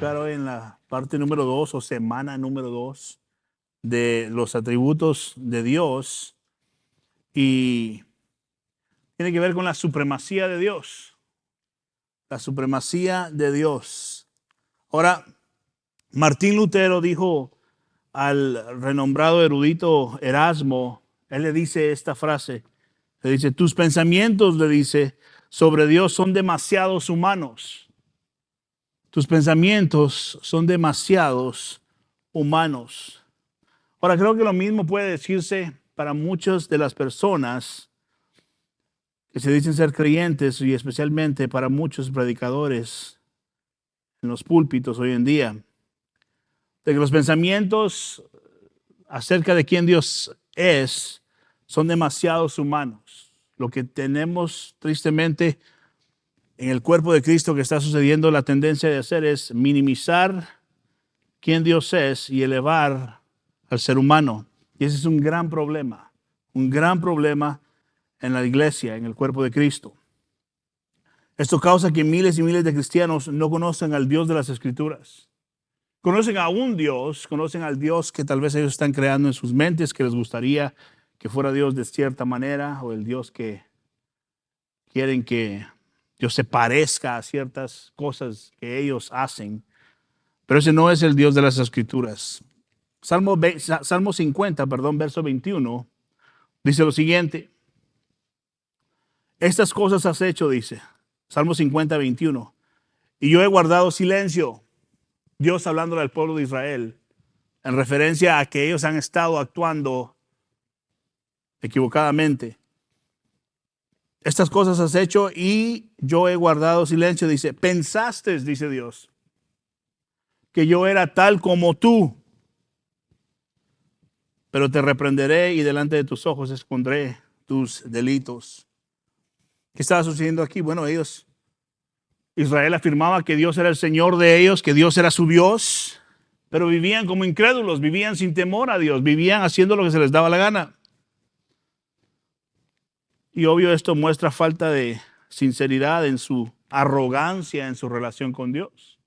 enfocar hoy en la parte número 2 o semana número 2 de los atributos de Dios y tiene que ver con la supremacía de Dios. La supremacía de Dios. Ahora, Martín Lutero dijo al renombrado erudito Erasmo, él le dice esta frase, le dice, tus pensamientos, le dice, sobre Dios son demasiados humanos. Tus pensamientos son demasiados humanos. Ahora, creo que lo mismo puede decirse para muchas de las personas que se dicen ser creyentes y especialmente para muchos predicadores en los púlpitos hoy en día, de que los pensamientos acerca de quién Dios es son demasiados humanos. Lo que tenemos tristemente en el cuerpo de Cristo que está sucediendo, la tendencia de hacer es minimizar quién Dios es y elevar al ser humano. Y ese es un gran problema en la iglesia, en el cuerpo de Cristo. Esto causa que miles y miles de cristianos no conocen al Dios de las Escrituras. Conocen a un Dios, conocen al Dios que tal vez ellos están creando en sus mentes, que les gustaría que fuera Dios de cierta manera, o el Dios que quieren que Dios se parezca a ciertas cosas que ellos hacen. Pero ese no es el Dios de las Escrituras. Salmo 50, verso 21, dice lo siguiente. Estas cosas has hecho, dice, Salmo 50, 21. Y yo he guardado silencio. Dios hablándole al pueblo de Israel en referencia a que ellos han estado actuando equivocadamente. Estas cosas has hecho y yo he guardado silencio. Dice, pensaste, dice Dios, que yo era tal como tú, pero te reprenderé y delante de tus ojos escondré tus delitos. ¿Qué estaba sucediendo aquí? Bueno, Israel afirmaba que Dios era el Señor de ellos, que Dios era su Dios, pero vivían como incrédulos, vivían sin temor a Dios, vivían haciendo lo que se les daba la gana. Y obvio esto muestra falta de sinceridad en su arrogancia en su relación con Dios.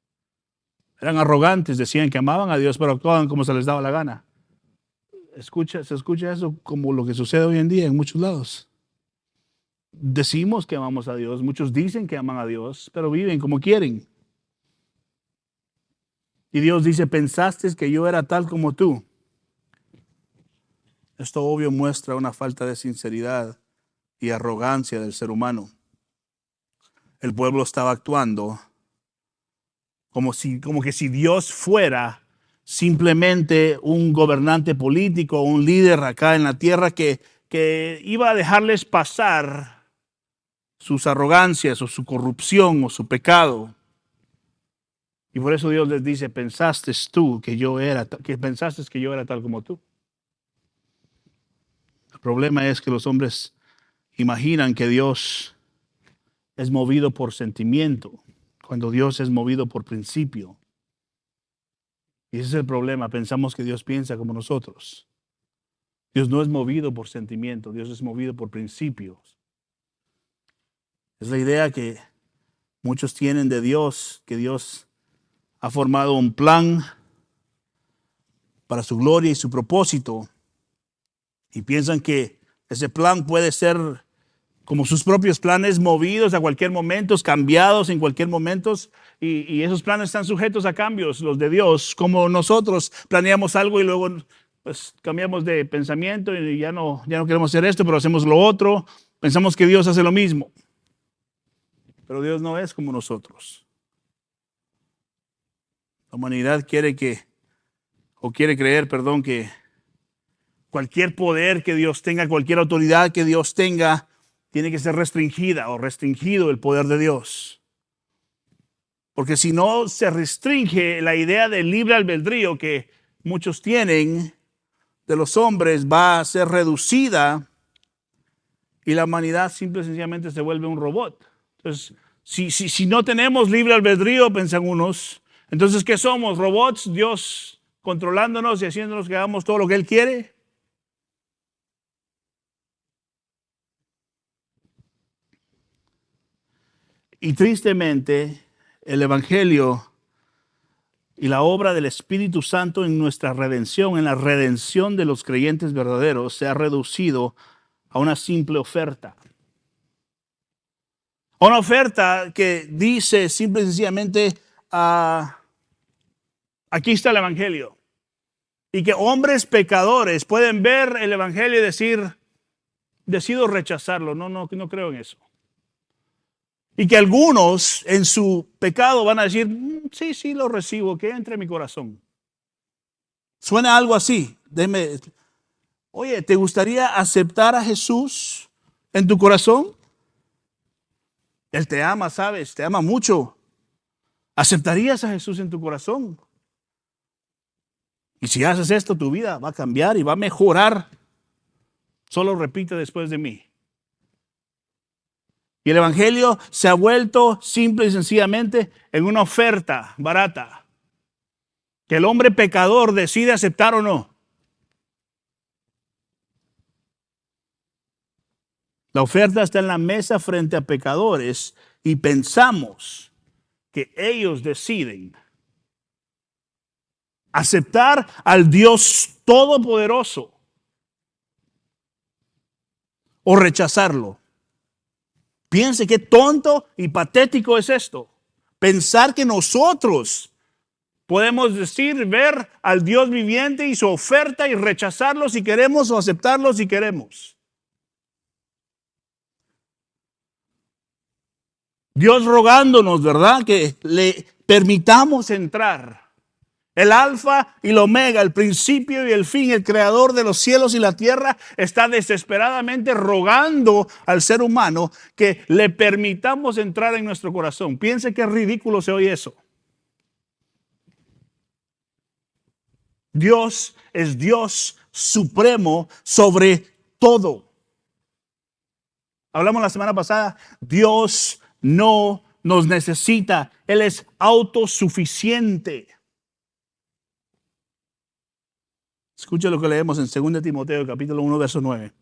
Eran arrogantes, decían que amaban a Dios, pero actuaban como se les daba la gana. Se escucha eso como lo que sucede hoy en día en muchos lados. Decimos que amamos a Dios, muchos dicen que aman a Dios, pero viven como quieren. Y Dios dice, pensaste que yo era tal como tú. Esto obvio muestra una falta de sinceridad y arrogancia del ser humano. El pueblo estaba actuando como que si Dios fuera simplemente un gobernante político, un líder acá en la tierra que iba a dejarles pasar sus arrogancias o su corrupción o su pecado. Y por eso Dios les dice, pensaste que yo era tal como tú. El problema es que los hombres imaginan que Dios es movido por sentimiento, cuando Dios es movido por principio. Y ese es el problema, pensamos que Dios piensa como nosotros. Dios no es movido por sentimiento, Dios es movido por principios. Es la idea que muchos tienen de Dios, que Dios ha formado un plan para su gloria y su propósito, y piensan que ese plan puede ser como sus propios planes, movidos a cualquier momento, cambiados en cualquier momento, y esos planes están sujetos a cambios, los de Dios, como nosotros planeamos algo y luego pues cambiamos de pensamiento y ya no queremos hacer esto, pero hacemos lo otro. Pensamos que Dios hace lo mismo, pero Dios no es como nosotros. La humanidad quiere creer, que cualquier poder que Dios tenga, cualquier autoridad que Dios tenga, tiene que ser restringida o restringido el poder de Dios. Porque si no se restringe la idea del libre albedrío que muchos tienen de los hombres, va a ser reducida y la humanidad simple y sencillamente se vuelve un robot. Entonces, si no tenemos libre albedrío, piensan unos, entonces ¿qué somos? ¿Robots? ¿Dios controlándonos y haciéndonos que hagamos todo lo que Él quiere? Y tristemente, el Evangelio y la obra del Espíritu Santo en nuestra redención, en la redención de los creyentes verdaderos, se ha reducido a una simple oferta. Una oferta que dice simple y sencillamente, aquí está el Evangelio. Y que hombres pecadores pueden ver el Evangelio y decir, decido rechazarlo. No creo en eso. Y que algunos en su pecado van a decir, sí, lo recibo, que entre en mi corazón. Suena algo así. Oye, ¿te gustaría aceptar a Jesús en tu corazón? Él te ama, sabes, te ama mucho. ¿Aceptarías a Jesús en tu corazón? Y si haces esto, tu vida va a cambiar y va a mejorar. Solo repite después de mí. Y el Evangelio se ha vuelto simple y sencillamente en una oferta barata. Que el hombre pecador decide aceptar o no. La oferta está en la mesa frente a pecadores y pensamos que ellos deciden aceptar al Dios Todopoderoso o rechazarlo. Piense qué tonto y patético es esto. Pensar que nosotros podemos decir, ver al Dios viviente y su oferta y rechazarlo si queremos o aceptarlo si queremos. Dios rogándonos, ¿verdad? Que le permitamos entrar. El alfa y el omega, el principio y el fin, el creador de los cielos y la tierra, está desesperadamente rogando al ser humano que le permitamos entrar en nuestro corazón. Piense qué ridículo se oye eso. Dios es Dios supremo sobre todo. Hablamos la semana pasada, Dios no nos necesita, Él es autosuficiente. Escucha lo que leemos en 2 Timoteo capítulo 1 verso 9.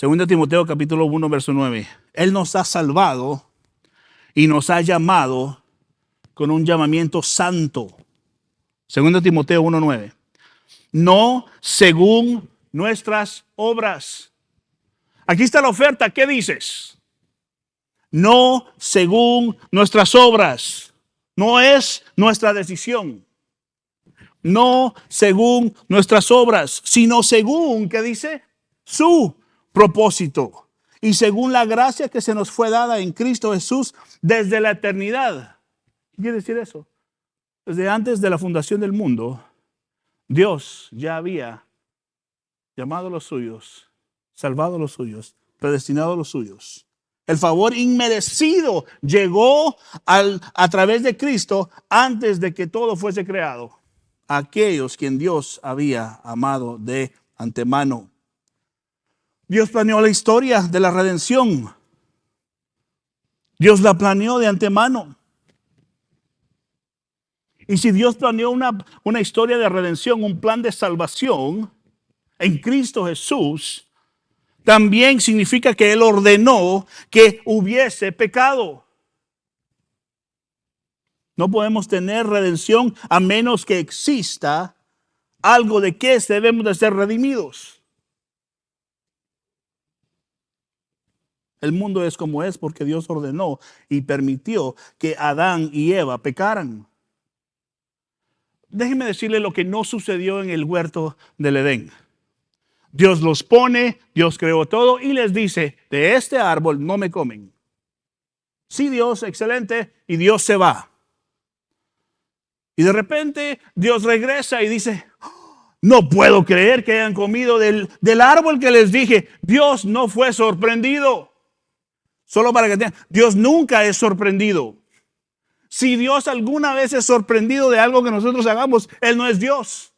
2 Timoteo capítulo 1 verso 9. Él nos ha salvado y nos ha llamado con un llamamiento santo. 2 Timoteo 1, 9. No según nuestras obras. Aquí está la oferta. ¿Qué dices? No según nuestras obras. No es nuestra decisión. No según nuestras obras, sino según, ¿qué dice? Su propósito. Y según la gracia que se nos fue dada en Cristo Jesús desde la eternidad. ¿Qué quiere decir eso? Desde antes de la fundación del mundo, Dios ya había llamado a los suyos, salvado a los suyos, predestinado a los suyos. El favor inmerecido llegó a través de Cristo antes de que todo fuese creado. Aquellos quien Dios había amado de antemano. Dios planeó la historia de la redención. Dios la planeó de antemano. Y si Dios planeó una historia de redención, un plan de salvación en Cristo Jesús, también significa que Él ordenó que hubiese pecado. No podemos tener redención a menos que exista algo de que debemos de ser redimidos. El mundo es como es porque Dios ordenó y permitió que Adán y Eva pecaran. Déjenme decirle lo que no sucedió en el huerto del Edén. Dios los pone, Dios creó todo y les dice, de este árbol no me comen. Sí, Dios, excelente, y Dios se va. Y de repente Dios regresa y dice, no puedo creer que hayan comido del árbol que les dije. Dios no fue sorprendido. Solo para que tengan, Dios nunca es sorprendido. Si Dios alguna vez es sorprendido de algo que nosotros hagamos, Él no es Dios.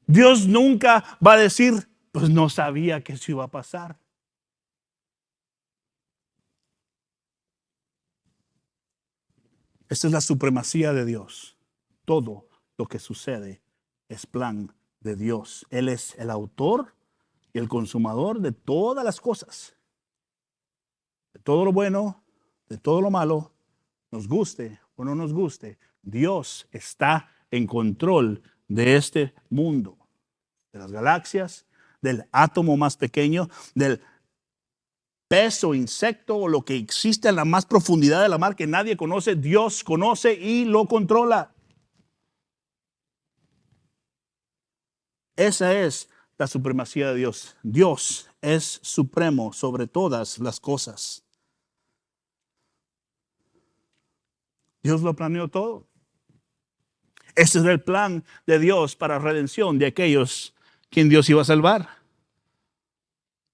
Dios nunca va a decir, pues no sabía que eso iba a pasar. Esta es la supremacía de Dios. Todo lo que sucede es plan de Dios. Él es el autor y el consumador de todas las cosas. De todo lo bueno, de todo lo malo, nos guste o no nos guste, Dios está en control de este mundo, de las galaxias, del átomo más pequeño, del pez o insecto o lo que existe en la más profundidad de la mar que nadie conoce. Dios conoce y lo controla. Esa es la supremacía de Dios. Dios es supremo sobre todas las cosas. Dios lo planeó todo. Ese es el plan de Dios para redención de aquellos quien Dios iba a salvar.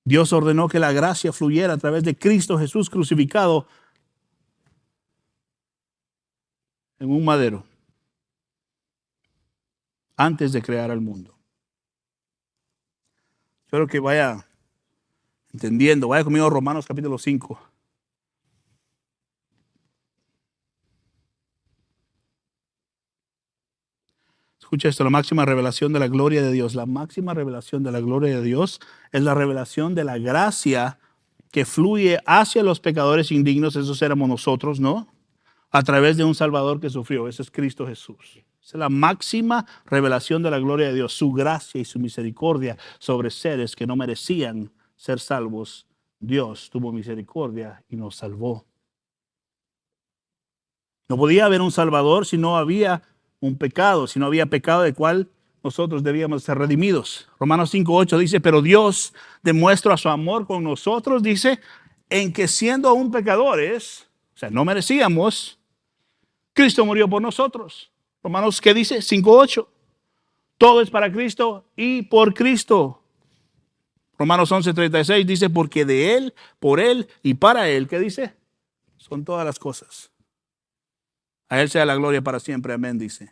Dios ordenó que la gracia fluyera a través de Cristo Jesús crucificado en un madero antes de crear el mundo. Espero que vaya entendiendo. Vaya conmigo a Romanos capítulo 5. Escucha esto, la máxima revelación de la gloria de Dios. La máxima revelación de la gloria de Dios es la revelación de la gracia que fluye hacia los pecadores indignos. Esos éramos nosotros, ¿no? A través de un Salvador que sufrió. Ese es Cristo Jesús. Esa es la máxima revelación de la gloria de Dios. Su gracia y su misericordia sobre seres que no merecían ser salvos. Dios tuvo misericordia y nos salvó. No podía haber un Salvador si no había un pecado, si no había pecado del cual nosotros debíamos ser redimidos. Romanos 5:8 dice, pero Dios demuestra su amor con nosotros, dice, en que siendo aún pecadores, o sea, no merecíamos, Cristo murió por nosotros. Romanos, ¿qué dice? 5:8. Todo es para Cristo y por Cristo. Romanos 11:36 dice, porque de Él, por Él y para Él, ¿qué dice? Son todas las cosas. A Él sea la gloria para siempre. Amén, dice.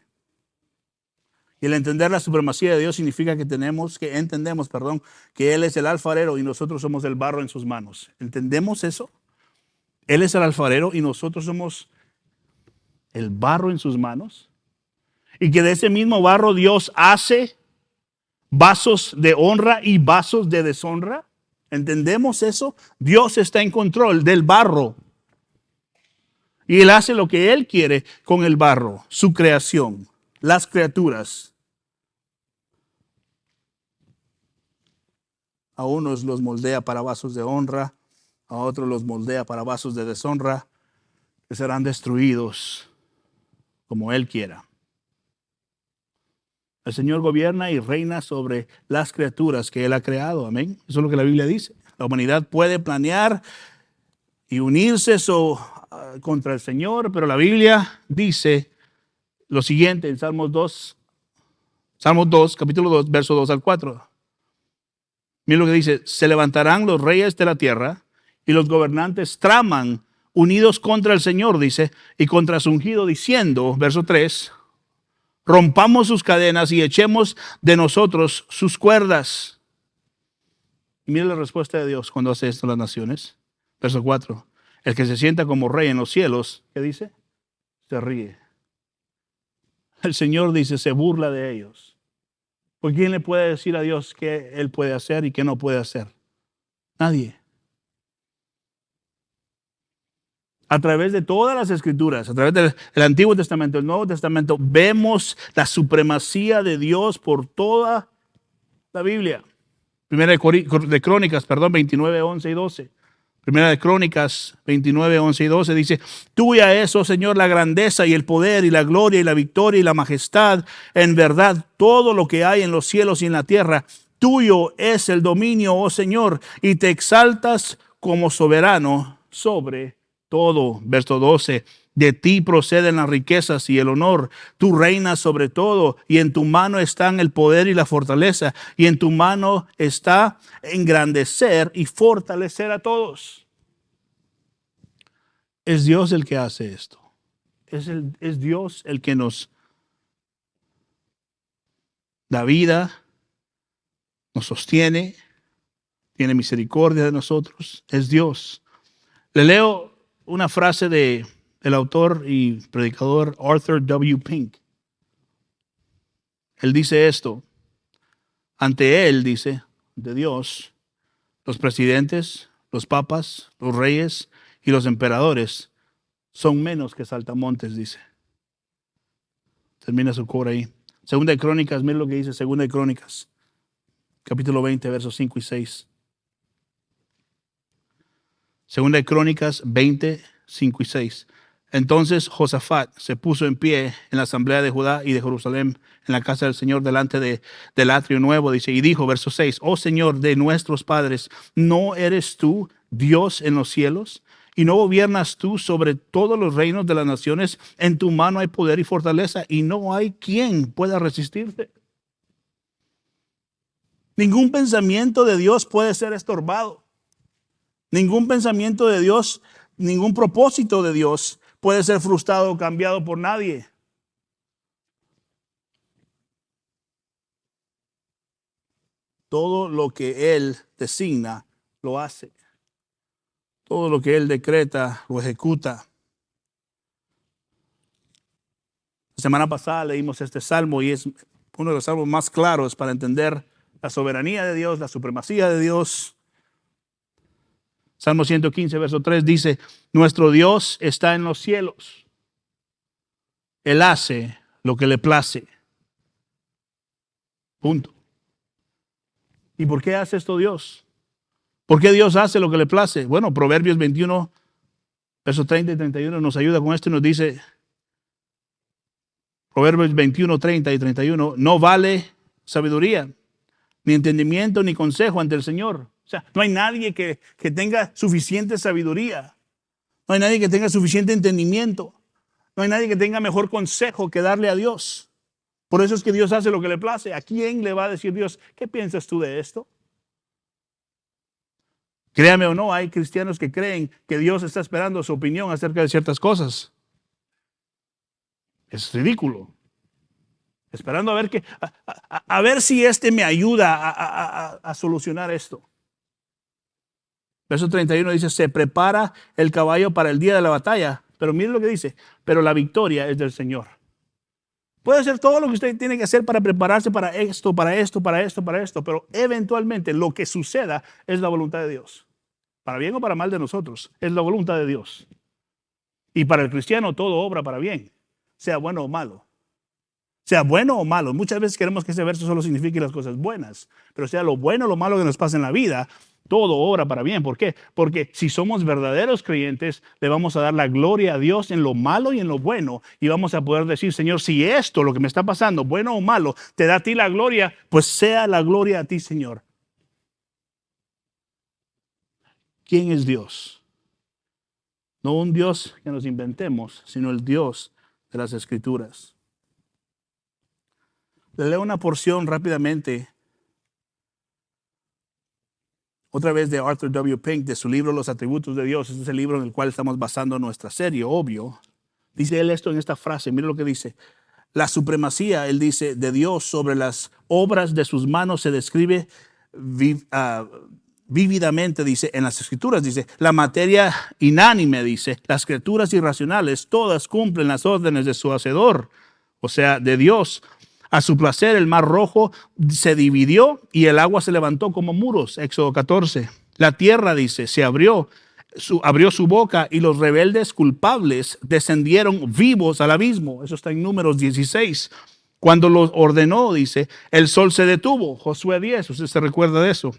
Y el entender la supremacía de Dios significa que entendemos, que Él es el alfarero y nosotros somos el barro en sus manos. ¿Entendemos eso? Él es el alfarero y nosotros somos el barro en sus manos. Y que de ese mismo barro Dios hace vasos de honra y vasos de deshonra. ¿Entendemos eso? Dios está en control del barro. Y Él hace lo que Él quiere con el barro, su creación, las criaturas. A unos los moldea para vasos de honra, a otros los moldea para vasos de deshonra, que serán destruidos como Él quiera. El Señor gobierna y reina sobre las criaturas que Él ha creado. Amén. Eso es lo que la Biblia dice. La humanidad puede planear y unirse contra el Señor, pero la Biblia dice lo siguiente en Salmos 2, capítulo 2, verso 2 al 4. Miren lo que dice, se levantarán los reyes de la tierra y los gobernantes traman unidos contra el Señor, dice, y contra su ungido, diciendo, verso 3, rompamos sus cadenas y echemos de nosotros sus cuerdas. Y mire la respuesta de Dios cuando hace esto en las naciones. Verso 4, el que se sienta como rey en los cielos, ¿qué dice? Se ríe. El Señor dice, se burla de ellos. ¿Por quién le puede decir a Dios qué Él puede hacer y qué no puede hacer? Nadie. A través de todas las escrituras, a través del Antiguo Testamento, el Nuevo Testamento, vemos la supremacía de Dios por toda la Biblia. Primera de Crónicas, 29, 11 y 12. Primera de Crónicas 29, 11 y 12 dice, tuya es, oh Señor, la grandeza y el poder y la gloria y la victoria y la majestad. En verdad, todo lo que hay en los cielos y en la tierra, tuyo es el dominio, oh Señor, y te exaltas como soberano sobre todo. Verso 12, de ti proceden las riquezas y el honor. Tú reinas sobre todo y en tu mano están el poder y la fortaleza. Y en tu mano está engrandecer y fortalecer a todos. Es Dios el que hace esto. Es Dios el que nos da vida, nos sostiene, tiene misericordia de nosotros. Es Dios. Le leo una frase del autor y predicador Arthur W. Pink. Él dice esto, ante Él, dice, de Dios, los presidentes, los papas, los reyes y los emperadores son menos que saltamontes, dice. Termina su coro ahí. Segunda de Crónicas, mira lo que dice Segunda de Crónicas, capítulo 20, versos 5 y 6. Segunda de Crónicas 20, 5 y 6. Entonces Josafat se puso en pie en la asamblea de Judá y de Jerusalén, en la casa del Señor, delante del atrio nuevo, dice, y dijo, verso 6, oh Señor de nuestros padres, ¿no eres tú Dios en los cielos? ¿Y no gobiernas tú sobre todos los reinos de las naciones? En tu mano hay poder y fortaleza, y no hay quien pueda resistirte. Ningún pensamiento de Dios puede ser estorbado. Ningún pensamiento de Dios, ningún propósito de Dios puede ser frustrado o cambiado por nadie. Todo lo que Él designa, lo hace. Todo lo que Él decreta, lo ejecuta. La semana pasada leímos este salmo y es uno de los salmos más claros para entender la soberanía de Dios, la supremacía de Dios. Salmo 115, verso 3 dice, nuestro Dios está en los cielos. Él hace lo que le place. Punto. ¿Y por qué hace esto Dios? ¿Por qué Dios hace lo que le place? Bueno, Proverbios 21, versos 30 y 31 nos ayuda con esto y nos dice, Proverbios 21, 30 y 31, no vale sabiduría, ni entendimiento, ni consejo ante el Señor. O sea, no hay nadie que tenga suficiente sabiduría. No hay nadie que tenga suficiente entendimiento. No hay nadie que tenga mejor consejo que darle a Dios. Por eso es que Dios hace lo que le place. ¿A quién le va a decir Dios, qué piensas tú de esto? Créame o no, hay cristianos que creen que Dios está esperando su opinión acerca de ciertas cosas. Es ridículo. Esperando a ver, a ver si me ayuda a solucionar esto. Verso 31 dice, se prepara el caballo para el día de la batalla. Pero mire lo que dice, pero la victoria es del Señor. Puede hacer todo lo que usted tiene que hacer para prepararse para esto, para esto, para esto, para esto, pero eventualmente lo que suceda es la voluntad de Dios. Para bien o para mal de nosotros, es la voluntad de Dios. Y para el cristiano todo obra para bien, sea bueno o malo. Sea bueno o malo. Muchas veces queremos que ese verso solo signifique las cosas buenas, pero sea lo bueno o lo malo que nos pasa en la vida, todo obra para bien. ¿Por qué? Porque si somos verdaderos creyentes, le vamos a dar la gloria a Dios en lo malo y en lo bueno. Y vamos a poder decir, Señor, si esto, lo que me está pasando, bueno o malo, te da a ti la gloria, pues sea la gloria a ti, Señor. ¿Quién es Dios? No un Dios que nos inventemos, sino el Dios de las Escrituras. Le leo una porción rápidamente, otra vez de Arthur W. Pink, de su libro Los Atributos de Dios. Este es el libro en el cual estamos basando nuestra serie, obvio. Dice él esto en esta frase, mire lo que dice. La supremacía, él dice, de Dios sobre las obras de sus manos se describe vívidamente, dice, en las Escrituras, dice, la materia inánime, dice, las criaturas irracionales, todas cumplen las órdenes de su Hacedor, o sea, de Dios. A su placer el mar rojo se dividió y el agua se levantó como muros, Éxodo 14. La tierra, dice, se abrió su boca y los rebeldes culpables descendieron vivos al abismo. Eso está en Números 16. Cuando los ordenó, dice, el sol se detuvo, Josué 10, usted se recuerda de eso.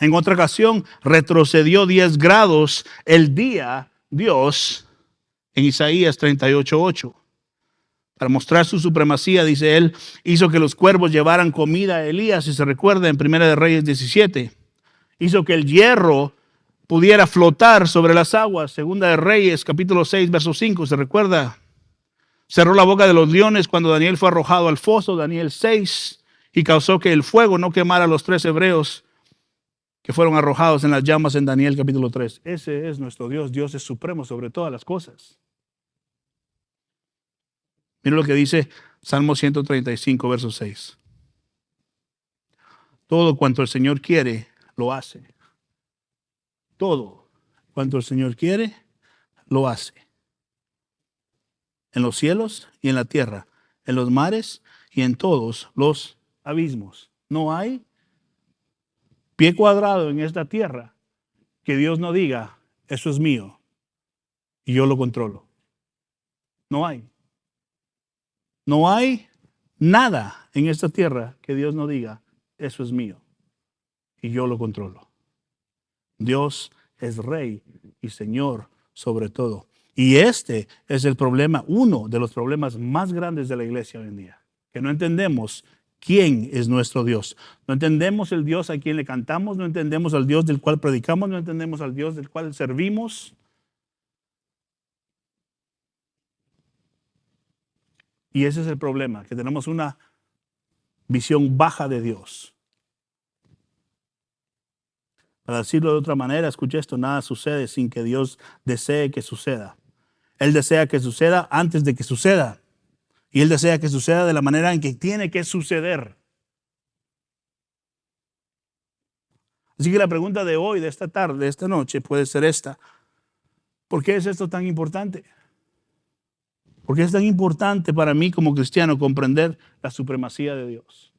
En otra ocasión retrocedió 10 grados el día Dios en Isaías 38:8. Para mostrar su supremacía, dice él, hizo que los cuervos llevaran comida a Elías, si se recuerda en Primera de Reyes 17. Hizo que el hierro pudiera flotar sobre las aguas, Segunda de Reyes, capítulo 6, verso 5, ¿se recuerda? Cerró la boca de los leones cuando Daniel fue arrojado al foso, Daniel 6, y causó que el fuego no quemara a los 3 hebreos que fueron arrojados en las llamas en Daniel capítulo 3. Ese es nuestro Dios. Dios es supremo sobre todas las cosas. Mira lo que dice Salmo 135, verso 6. Todo cuanto el Señor quiere, lo hace. Todo cuanto el Señor quiere, lo hace. En los cielos y en la tierra, en los mares y en todos los abismos. No hay pie cuadrado en esta tierra que Dios no diga, eso es mío y yo lo controlo. No hay. No hay nada en esta tierra que Dios no diga, eso es mío y yo lo controlo. Dios es Rey y Señor sobre todo. Y este es el problema, uno de los problemas más grandes de la iglesia hoy en día, que no entendemos quién es nuestro Dios. No entendemos el Dios a quien le cantamos, no entendemos al Dios del cual predicamos, no entendemos al Dios del cual servimos. Y ese es el problema, que tenemos una visión baja de Dios. Para decirlo de otra manera, escuche esto, nada sucede sin que Dios desee que suceda. Él desea que suceda antes de que suceda. Y Él desea que suceda de la manera en que tiene que suceder. Así que la pregunta de hoy, de esta tarde, de esta noche, puede ser esta. ¿Por qué es esto tan importante? ¿Por qué es tan importante para mí como cristiano comprender la supremacía de Dios?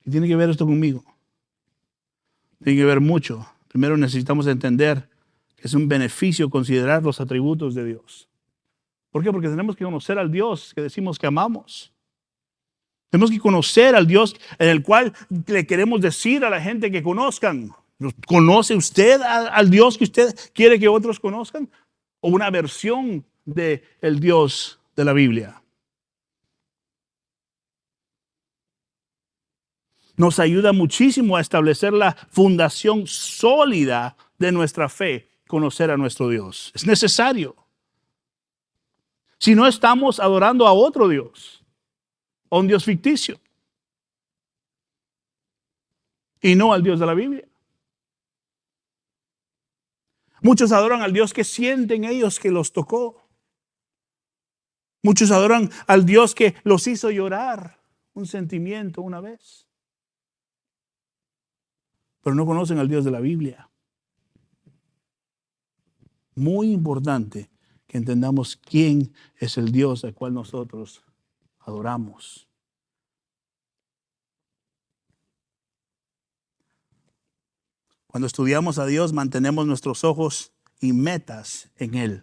¿Qué tiene que ver esto conmigo? Tiene que ver mucho. Primero necesitamos entender que es un beneficio considerar los atributos de Dios. ¿Por qué? Porque tenemos que conocer al Dios que decimos que amamos. Tenemos que conocer al Dios en el cual le queremos decir a la gente que conozcan. ¿Conoce usted al Dios que usted quiere que otros conozcan? ¿O una versión del Dios de la Biblia? Nos ayuda muchísimo a establecer la fundación sólida de nuestra fe, conocer a nuestro Dios. Es necesario. Si no, estamos adorando a otro Dios, a un Dios ficticio, y no al Dios de la Biblia. Muchos adoran al Dios que sienten ellos que los tocó. Muchos adoran al Dios que los hizo llorar un sentimiento una vez. Pero no conocen al Dios de la Biblia. Muy importante que entendamos quién es el Dios al cual nosotros adoramos. Cuando estudiamos a Dios, mantenemos nuestros ojos y metas en Él.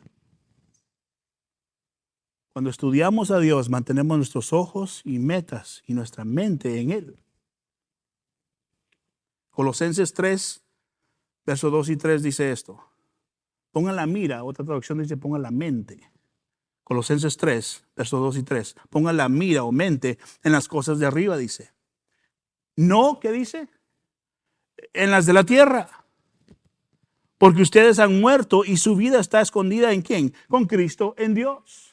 Cuando estudiamos a Dios, mantenemos nuestros ojos y metas y nuestra mente en Él. Colosenses 3, versos 2 y 3 dice esto. Pongan la mira, otra traducción dice pongan la mente. Colosenses 3, versos 2 y 3. Pongan la mira o mente en las cosas de arriba, dice. No, ¿qué dice? En las de la tierra. Porque ustedes han muerto y su vida está escondida ¿en quién? Con Cristo en Dios.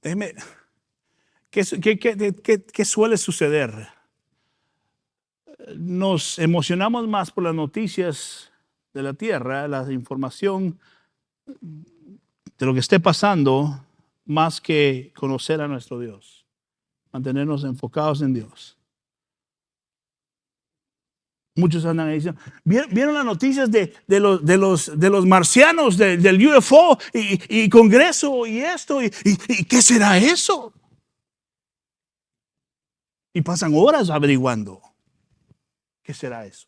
Déjeme, ¿qué suele suceder? Nos emocionamos más por las noticias de la tierra, la información de lo que esté pasando, más que conocer a nuestro Dios. Mantenernos enfocados en Dios. Muchos andan ahí diciendo, ¿vieron las noticias de los marcianos, del UFO y Congreso y esto? ¿Y qué será eso? Y pasan horas averiguando. ¿Qué será eso?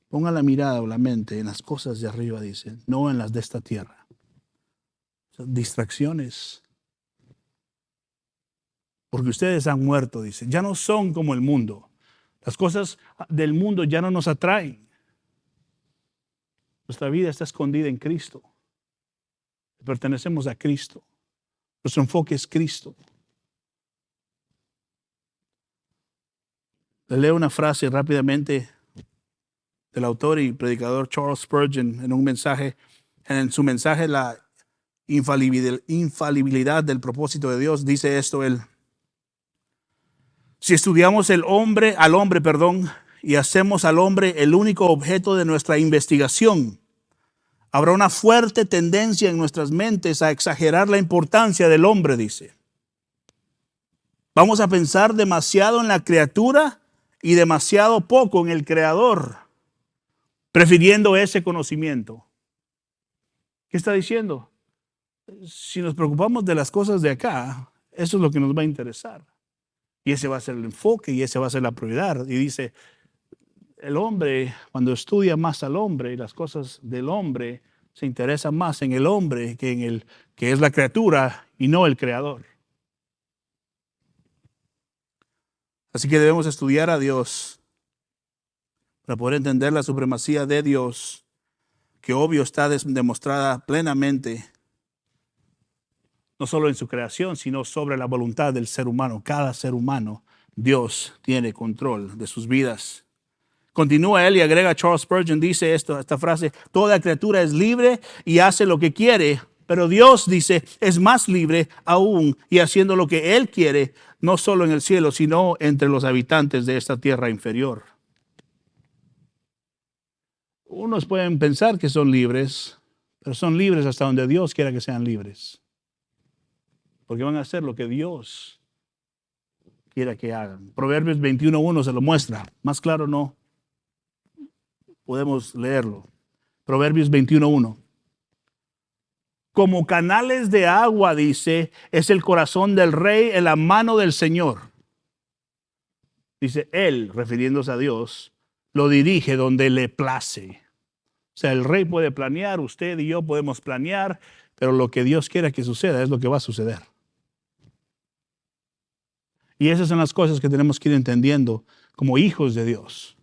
Ponga la mirada o la mente en las cosas de arriba, dice, no en las de esta tierra. Distracciones. Porque ustedes han muerto, dice. Ya no son como el mundo. Las cosas del mundo ya no nos atraen. Nuestra vida está escondida en Cristo. Pertenecemos a Cristo. Nuestro enfoque es Cristo. Le leo una frase rápidamente del autor y predicador Charles Spurgeon en un mensaje, en su mensaje La infalibilidad del propósito de Dios. Dice esto él. Si estudiamos al hombre, y hacemos al hombre el único objeto de nuestra investigación, habrá una fuerte tendencia en nuestras mentes a exagerar la importancia del hombre, dice. Vamos a pensar demasiado en la criatura y demasiado poco en el Creador, prefiriendo ese conocimiento. ¿Qué está diciendo? Si nos preocupamos de las cosas de acá, eso es lo que nos va a interesar. Y ese va a ser el enfoque y ese va a ser la prioridad. Y dice, el hombre, cuando estudia más al hombre y las cosas del hombre, se interesa más en el hombre que en el que es la criatura y no el creador. Así que debemos estudiar a Dios para poder entender la supremacía de Dios, que obvio está demostrada plenamente, no solo en su creación, sino sobre la voluntad del ser humano. Cada ser humano, Dios tiene control de sus vidas. Continúa él y agrega, Charles Spurgeon dice esta frase: toda criatura es libre y hace lo que quiere, pero Dios, dice, es más libre aún y haciendo lo que Él quiere, no solo en el cielo, sino entre los habitantes de esta tierra inferior. Unos pueden pensar que son libres, pero son libres hasta donde Dios quiera que sean libres. Porque van a hacer lo que Dios quiera que hagan. Proverbios 21:1 se lo muestra. Más claro no podemos leerlo. Proverbios 21:1. Como canales de agua, dice, es el corazón del rey en la mano del Señor. Dice, Él, refiriéndose a Dios, lo dirige donde le place. O sea, el rey puede planear, usted y yo podemos planear, pero lo que Dios quiera que suceda es lo que va a suceder. Y esas son las cosas que tenemos que ir entendiendo como hijos de Dios.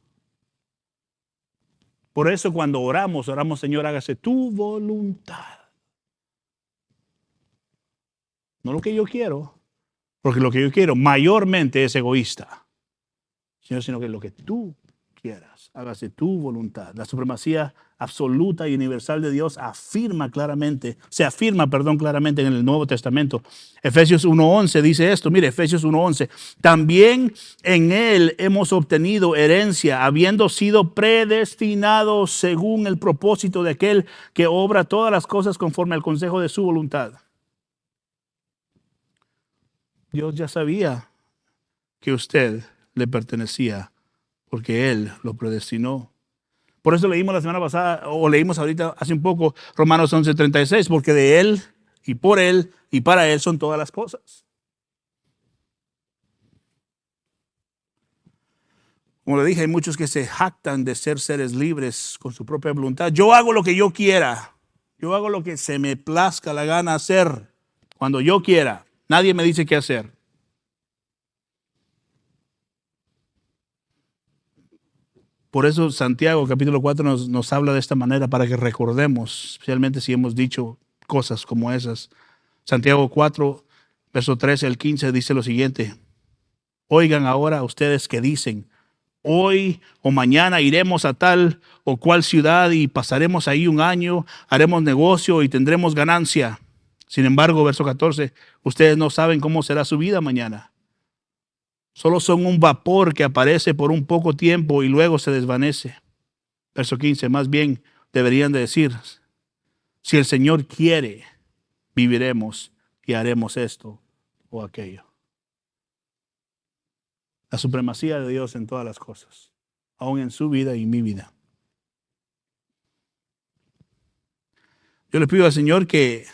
Por eso cuando oramos, Señor, hágase tu voluntad. No lo que yo quiero, porque lo que yo quiero mayormente es egoísta, sino que lo que tú quieras, hágase tu voluntad. La supremacía absoluta y universal de Dios se afirma claramente en el Nuevo Testamento. Efesios 1:11 dice esto, mire, Efesios 1:11, también en Él hemos obtenido herencia, habiendo sido predestinados según el propósito de aquel que obra todas las cosas conforme al consejo de su voluntad. Dios ya sabía que usted le pertenecía porque Él lo predestinó. Por eso leímos la semana pasada, o leímos ahorita hace un poco, Romanos 11:36, porque de Él y por Él y para Él son todas las cosas. Como le dije, hay muchos que se jactan de ser seres libres con su propia voluntad. Yo hago lo que yo quiera. Yo hago lo que se me plazca la gana hacer cuando yo quiera. Nadie me dice qué hacer. Por eso Santiago capítulo 4 nos habla de esta manera para que recordemos, especialmente si hemos dicho cosas como esas. Santiago 4, verso 13 al 15 dice lo siguiente: oigan ahora ustedes que dicen, hoy o mañana iremos a tal o cual ciudad y pasaremos ahí un año, haremos negocio y tendremos ganancia. Sin embargo, verso 14, ustedes no saben cómo será su vida mañana. Solo son un vapor que aparece por un poco tiempo y luego se desvanece. Verso 15, más bien deberían de decir, si el Señor quiere, viviremos y haremos esto o aquello. La supremacía de Dios en todas las cosas, aún en su vida y mi vida. Yo le pido al Señor que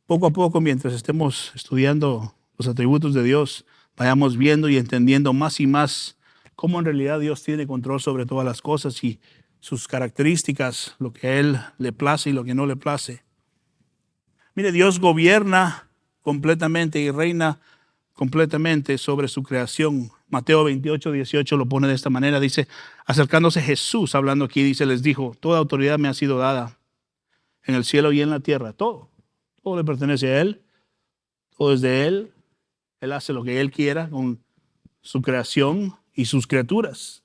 poco a poco, mientras estemos estudiando los atributos de Dios, vayamos viendo y entendiendo más y más cómo en realidad Dios tiene control sobre todas las cosas y sus características, lo que a Él le place y lo que no le place. Mire, Dios gobierna completamente y reina completamente sobre su creación. Mateo 28:18 lo pone de esta manera, dice, acercándose Jesús, hablando aquí, dice, les dijo, toda autoridad me ha sido dada en el cielo y en la tierra, todo le pertenece a Él, todo es de Él. Él hace lo que Él quiera con su creación y sus criaturas.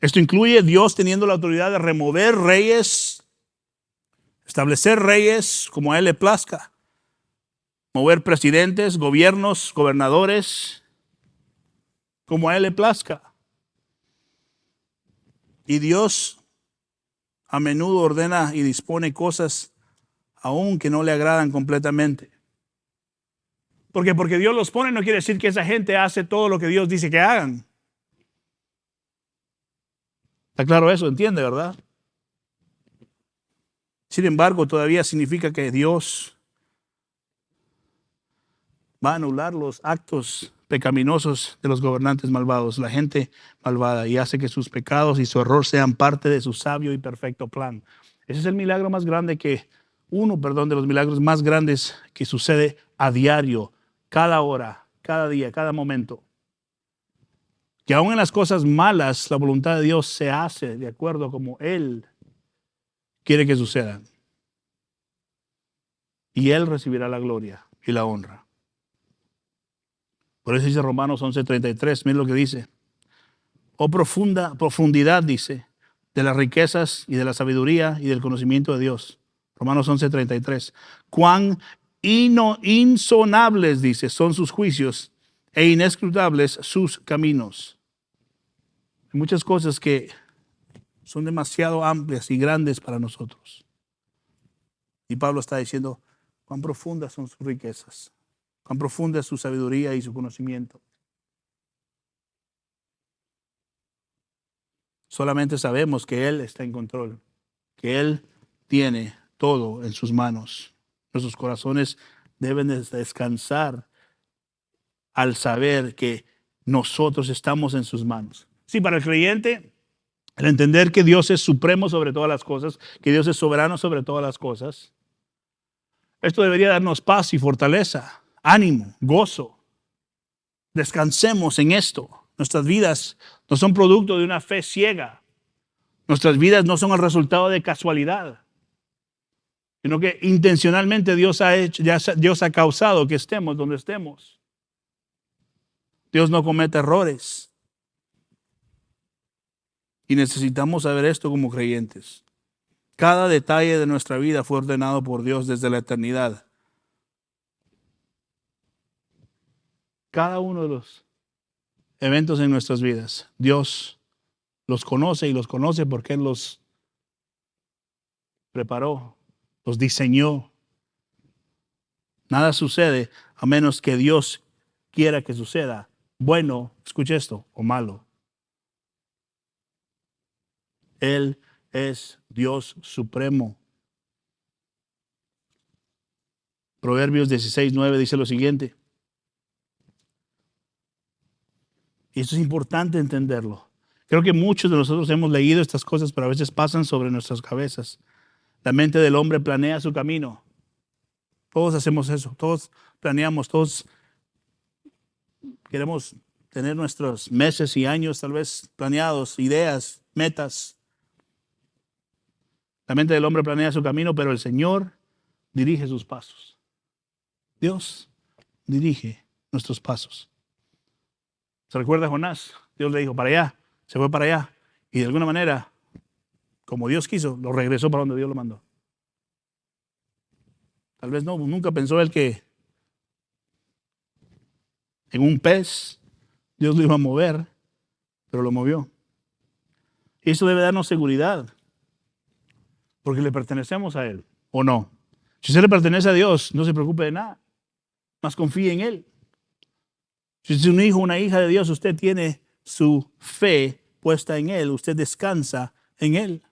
Esto incluye Dios teniendo la autoridad de remover reyes, establecer reyes como a Él le plazca, mover presidentes, gobiernos, gobernadores, como a Él le plazca. Y Dios a menudo ordena y dispone cosas aún que no le agradan completamente. Porque Dios los pone no quiere decir que esa gente hace todo lo que Dios dice que hagan. ¿Está claro eso? ¿Entiende, verdad? Sin embargo, todavía significa que Dios va a anular los actos pecaminosos de los gobernantes malvados, la gente malvada, y hace que sus pecados y su error sean parte de su sabio y perfecto plan. Ese es el milagro más grande de los milagros más grandes que sucede a diario, cada hora, cada día, cada momento. Que aún en las cosas malas, la voluntad de Dios se hace de acuerdo como Él quiere que sucedan. Y Él recibirá la gloria y la honra. Por eso dice Romanos 11:33, miren lo que dice. Oh profundidad, dice, de las riquezas y de la sabiduría y del conocimiento de Dios. Romanos 11:33. Cuán insonables, dice, son sus juicios e inescrutables sus caminos. Hay muchas cosas que son demasiado amplias y grandes para nosotros. Y Pablo está diciendo, cuán profundas son sus riquezas, cuán profunda es su sabiduría y su conocimiento. Solamente sabemos que Él está en control, que Él tiene todo en sus manos. Nuestros corazones deben descansar al saber que nosotros estamos en sus manos. Sí, para el creyente, el entender que Dios es supremo sobre todas las cosas, que Dios es soberano sobre todas las cosas, esto debería darnos paz y fortaleza, ánimo, gozo. Descansemos en esto. Nuestras vidas no son producto de una fe ciega. Nuestras vidas no son el resultado de casualidad, sino que intencionalmente Dios ha causado que estemos donde estemos. Dios no comete errores. Y necesitamos saber esto como creyentes. Cada detalle de nuestra vida fue ordenado por Dios desde la eternidad. Cada uno de los eventos en nuestras vidas, Dios los conoce y los conoce porque Él los preparó, los diseñó. Nada sucede a menos que Dios quiera que suceda. Bueno, escuche esto, o malo. Él es Dios supremo. Proverbios 16:9 dice lo siguiente. Y esto es importante entenderlo. Creo que muchos de nosotros hemos leído estas cosas, pero a veces pasan sobre nuestras cabezas. La mente del hombre planea su camino. Todos hacemos eso, todos planeamos, todos queremos tener nuestros meses y años tal vez planeados, ideas, metas. La mente del hombre planea su camino, pero el Señor dirige sus pasos. Dios dirige nuestros pasos. ¿Se recuerda a Jonás? Dios le dijo para allá, se fue para allá. Y de alguna manera, como Dios quiso, lo regresó para donde Dios lo mandó. Tal vez no, nunca pensó él que en un pez Dios lo iba a mover, pero lo movió. Y eso debe darnos seguridad, porque le pertenecemos a Él, ¿o no? Si usted le pertenece a Dios, no se preocupe de nada, más confíe en Él. Si es un hijo o una hija de Dios, usted tiene su fe puesta en Él, usted descansa en Él.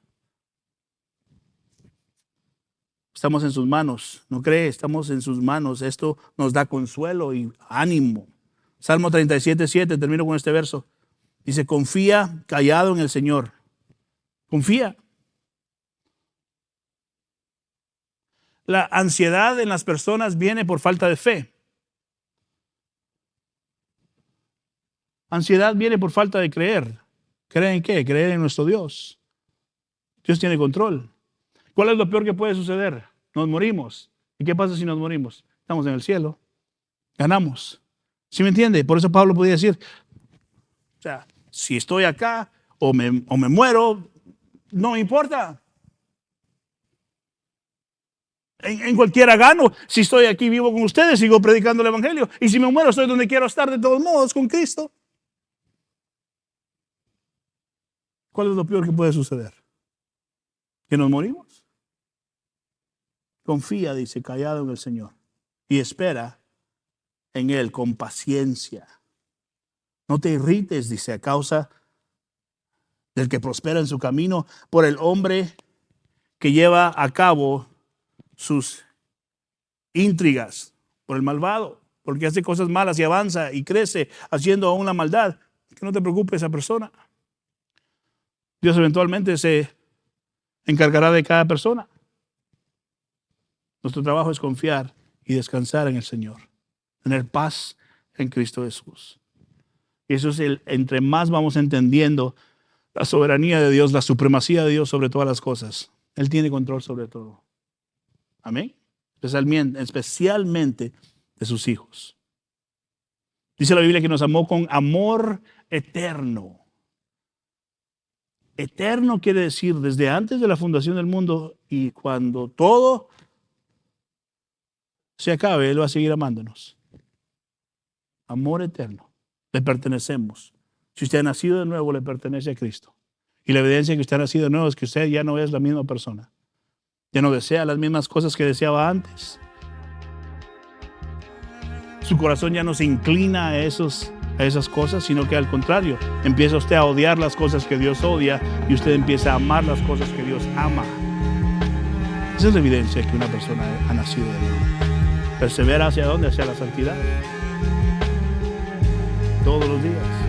Estamos en sus manos, ¿no cree? Estamos en sus manos. Esto nos da consuelo y ánimo. Salmo 37:7, termino con este verso. Dice, confía callado en el Señor. Confía. La ansiedad en las personas viene por falta de fe. Ansiedad viene por falta de creer. ¿Creer en qué? Creer en nuestro Dios. Dios tiene control. ¿Cuál es lo peor que puede suceder? Nos morimos. ¿Y qué pasa si nos morimos? Estamos en el cielo. Ganamos. ¿Sí me entiende? Por eso Pablo podía decir, o sea, si estoy acá o me muero, no me importa. En cualquiera gano. Si estoy aquí vivo con ustedes, sigo predicando el evangelio. Y si me muero, estoy donde quiero estar de todos modos con Cristo. ¿Cuál es lo peor que puede suceder? ¿Que nos morimos? Confía, dice, callado en el Señor. Y espera en Él con paciencia. No te irrites, dice, a causa del que prospera en su camino, por el hombre que lleva a cabo sus intrigas, por el malvado. porque hace cosas malas y avanza y crece haciendo aún la maldad, que no te preocupes esa persona. Dios eventualmente se encargará de cada persona. Nuestro trabajo es confiar y descansar en el Señor, tener paz en Cristo Jesús. Y eso es entre más vamos entendiendo la soberanía de Dios, la supremacía de Dios sobre todas las cosas. Él tiene control sobre todo. Amén. Especialmente de sus hijos. Dice la Biblia que nos amó con amor eterno. Eterno quiere decir desde antes de la fundación del mundo, y cuando todo se acabe, Él va a seguir amándonos. Amor eterno. Le pertenecemos. Si usted ha nacido de nuevo, le pertenece a Cristo. Y la evidencia de que usted ha nacido de nuevo es que usted ya no es la misma persona. Ya no desea las mismas cosas que deseaba antes. Su corazón ya no se inclina a esas cosas, sino que al contrario, empieza usted a odiar las cosas que Dios odia y usted empieza a amar las cosas que Dios ama. Esa es la evidencia de que una persona ha nacido de nuevo. Persevera hacia dónde, hacia la santidad. Todos los días.